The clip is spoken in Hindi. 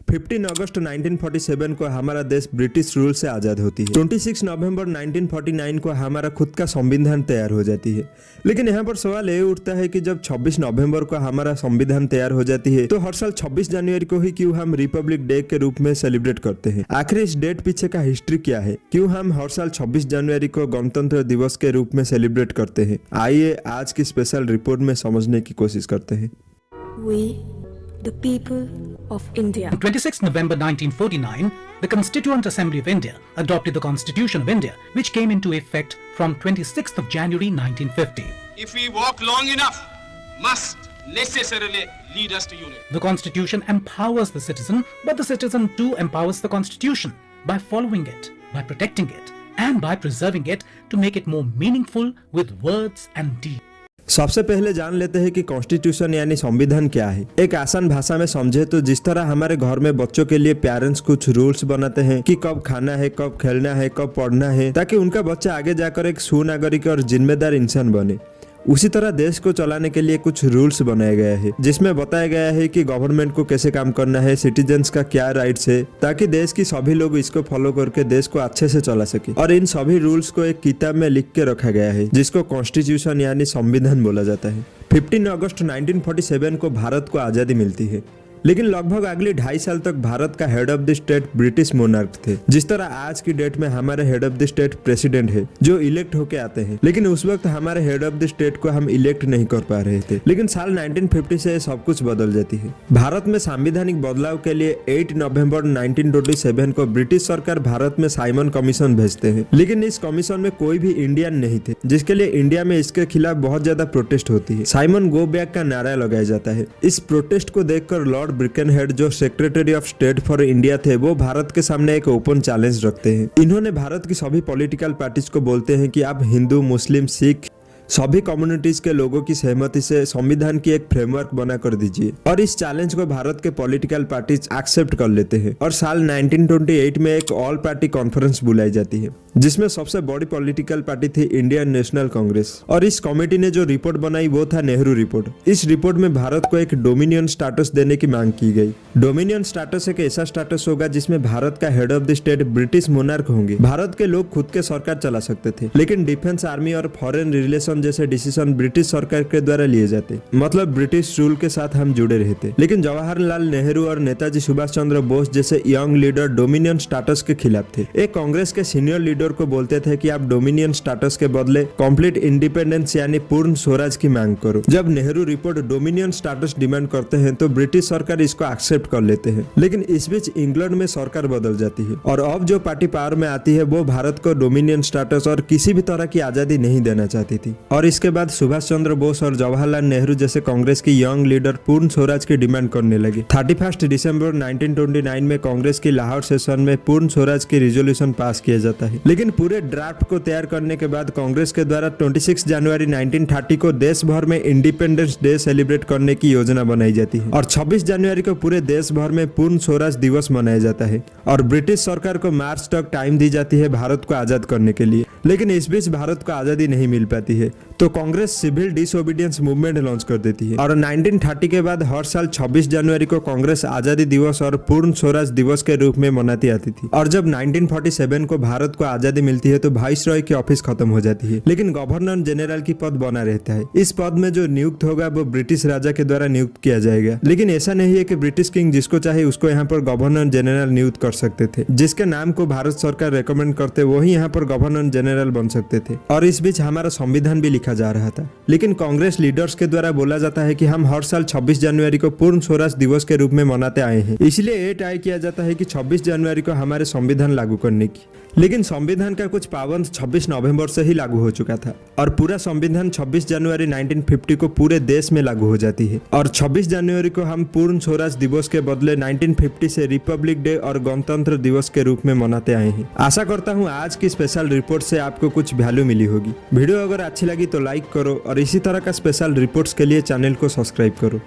15 अगस्त 1947 को हमारा देश ब्रिटिश रूल से आज़ाद होती है। 26 नवंबर 1949 को हमारा खुद का संविधान तैयार हो जाती है। लेकिन यहाँ पर सवाल ये उठता है कि जब 26 नवंबर को हमारा संविधान तैयार हो जाती है तो हर साल 26 जनवरी को ही क्यों हम रिपब्लिक डे के रूप में सेलिब्रेट करते हैं? आखिर इस डेट पीछे का हिस्ट्री क्या है? क्यों हम हर साल 26 जनवरी को गणतंत्र दिवस के रूप में सेलिब्रेट करते हैं? आइए आज की स्पेशल रिपोर्ट में समझने की कोशिश करते हैं। We, the people of India. On 26 November 1949, the Constituent Assembly of India adopted the Constitution of India, which came into effect from 26th of January 1950. If we walk long enough, must necessarily lead us to unity. The Constitution empowers the citizen, but the citizen too empowers the Constitution by following it, by protecting it, and by preserving it to make it more meaningful with words and deeds. सबसे पहले जान लेते हैं कि कॉन्स्टिट्यूशन यानी संविधान क्या है। एक आसान भाषा में समझे तो जिस तरह हमारे घर में बच्चों के लिए पेरेंट्स कुछ रूल्स बनाते हैं कि कब खाना है, कब खेलना है, कब पढ़ना है, ताकि उनका बच्चा आगे जाकर एक सुनागरिक और जिम्मेदार इंसान बने, उसी तरह देश को चलाने के लिए कुछ रूल्स बनाए गए हैं जिसमें बताया गया है कि गवर्नमेंट को कैसे काम करना है, सिटीजन्स का क्या राइट्स है, ताकि देश की सभी लोग इसको फॉलो करके देश को अच्छे से चला सके। और इन सभी रूल्स को एक किताब में लिख के रखा गया है जिसको कॉन्स्टिट्यूशन यानी संविधान बोला जाता है। 15 अगस्त 1947 को भारत को आजादी मिलती है, लेकिन लगभग अगले 2.5 साल तक भारत का head of the state British monarch थे। जिस तरह आज की डेट में हमारे head of the state president है जो इलेक्ट होके आते हैं, लेकिन उस वक्त हमारे हेड ऑफ द स्टेट को हम इलेक्ट नहीं कर पा रहे थे। लेकिन साल 1950 से सब कुछ बदल जाती है। भारत में संवैधानिक बदलाव के लिए 8 नवंबर 1927 को ब्रिटिश सरकार भारत में साइमन कमीशन भेजते हैं, लेकिन इस कमीशन में कोई भी इंडियन नहीं थे, जिसके लिए इंडिया में इसके खिलाफ बहुत ज्यादा प्रोटेस्ट होती है। साइमन गो बैक का नारा लगाया जाता है। इस प्रोटेस्ट को देखकर लॉर्ड ब्रिकनहेड जो secretary of state for India थे, वो भारत के सामने एक ओपन चैलेंज रखते हैं। इन्होंने भारत की सभी पॉलिटिकल पार्टीज को बोलते हैं कि आप हिंदू, मुस्लिम, सिख सभी कम्युनिटीज के लोगों की सहमति से संविधान की एक फ्रेमवर्क बना कर दीजिए। और इस चैलेंज को भारत के पॉलिटिकल पार्टीज एक्सेप्ट कर लेते हैं और साल 1928 में एक ऑल पार्टी कॉन्फ्रेंस बुलाई जाती है जिसमें सबसे बड़ी पॉलिटिकल पार्टी थी इंडियन नेशनल कांग्रेस। और इस कमेटी ने जो रिपोर्ट बनाई वो था नेहरू रिपोर्ट। इस रिपोर्ट में भारत को एक डोमिनियन स्टेटस देने की मांग की गई। डोमिनियन स्टेटस एक ऐसा स्टेटस होगा जिसमें भारत का head of the state British monarch होंगे। भारत के लोग खुद के सरकार चला सकते थे, लेकिन डिफेंस, आर्मी और फॉरेन रिलेशन जैसे डिसीजन ब्रिटिश सरकार के द्वारा लिए जाते, मतलब ब्रिटिश रूल के साथ हम जुड़े रहते। लेकिन जवाहरलाल नेहरू और नेताजी सुभाष चंद्र बोस जैसे यंग लीडर डोमिनियन स्टेटस के खिलाफ थे। एक कांग्रेस के सीनियर लीडर को बोलते थे कि आप डोमिनियन स्टेटस के बदले कंप्लीट इंडिपेंडेंस यानी पूर्ण स्वराज की मांग करो। जब Nehru report dominion status demand करते हैं तो ब्रिटिश सरकार इसको एक्सेप्ट कर लेते हैं। लेकिन इस बीच इंग्लैंड में सरकार बदल जाती है और अब जो पार्टी पावर में आती है वो भारत को डोमिनियन स्टेटस और किसी भी तरह की आजादी नहीं देना चाहती थी। और इसके बाद सुभाष चंद्र बोस और जवाहरलाल नेहरू जैसे कांग्रेस की यंग लीडर पूर्ण स्वराज की डिमांड करने लगे। 31 दिसंबर 1929 में कांग्रेस की लाहौर सेशन में पूर्ण स्वराज की रिजोल्यूशन पास किया जाता है। लेकिन पूरे ड्राफ्ट को तैयार करने के बाद कांग्रेस के द्वारा 26 जनवरी 1930 को देश भर में इंडिपेंडेंस डे सेलिब्रेट करने की योजना बनाई जाती है और 26 जनवरी को पूरे देश भर में पूर्ण स्वराज दिवस मनाया जाता है। और ब्रिटिश सरकार को मार्च तक टाइम दी जाती है भारत को आजाद करने के लिए। लेकिन इस बीच भारत को आजादी नहीं मिल पाती है तो Congress civil disobedience movement launch कर देती है। और 1930 के बाद हर साल 26 जनवरी को कांग्रेस आजादी दिवस और पूर्ण स्वराज दिवस के रूप में मनाती आती थी। और जब 1947 को भारत को आजादी मिलती है तो वाइसरॉय की ऑफिस खत्म हो जाती है, लेकिन गवर्नर जनरल की पद बना रहता है। इस पद में जो नियुक्त होगा वो ब्रिटिश राजा के द्वारा नियुक्त किया जाएगा। लेकिन ऐसा नहीं है कि ब्रिटिश किंग जिसको चाहे उसको यहाँ पर गवर्नर जनरल नियुक्त कर सकते थे। जिसके नाम को भारत सरकार रेकमेंड करते वही यहाँ पर गवर्नर जनरल बन सकते थे। और इस बीच हमारा संविधान भी लिखा जा रहा था। लेकिन कांग्रेस लीडर्स के द्वारा बोला जाता है कि हम हर साल 26 जनवरी को पूर्ण स्वराज दिवस के रूप में मनाते आए हैं, इसलिए ये तय किया जाता है कि 26 जनवरी को हमारे संविधान लागू करने की। लेकिन संविधान का कुछ पाबंद 26 नवंबर से ही लागू हो चुका था और पूरा संविधान 26 जनवरी 1950 को पूरे देश में लागू हो जाती है। और 26 जनवरी को हम पूर्ण स्वराज दिवस के बदले 1950 से रिपब्लिक डे और गणतंत्र दिवस के रूप में मनाते आए हैं। आशा करता हूँ आज की स्पेशल रिपोर्ट से आपको कुछ वैल्यू मिली होगी। वीडियो अगर अच्छी लगी तो लाइक करो और इसी तरह का स्पेशल रिपोर्ट्स के लिए चैनल को सब्सक्राइब करो।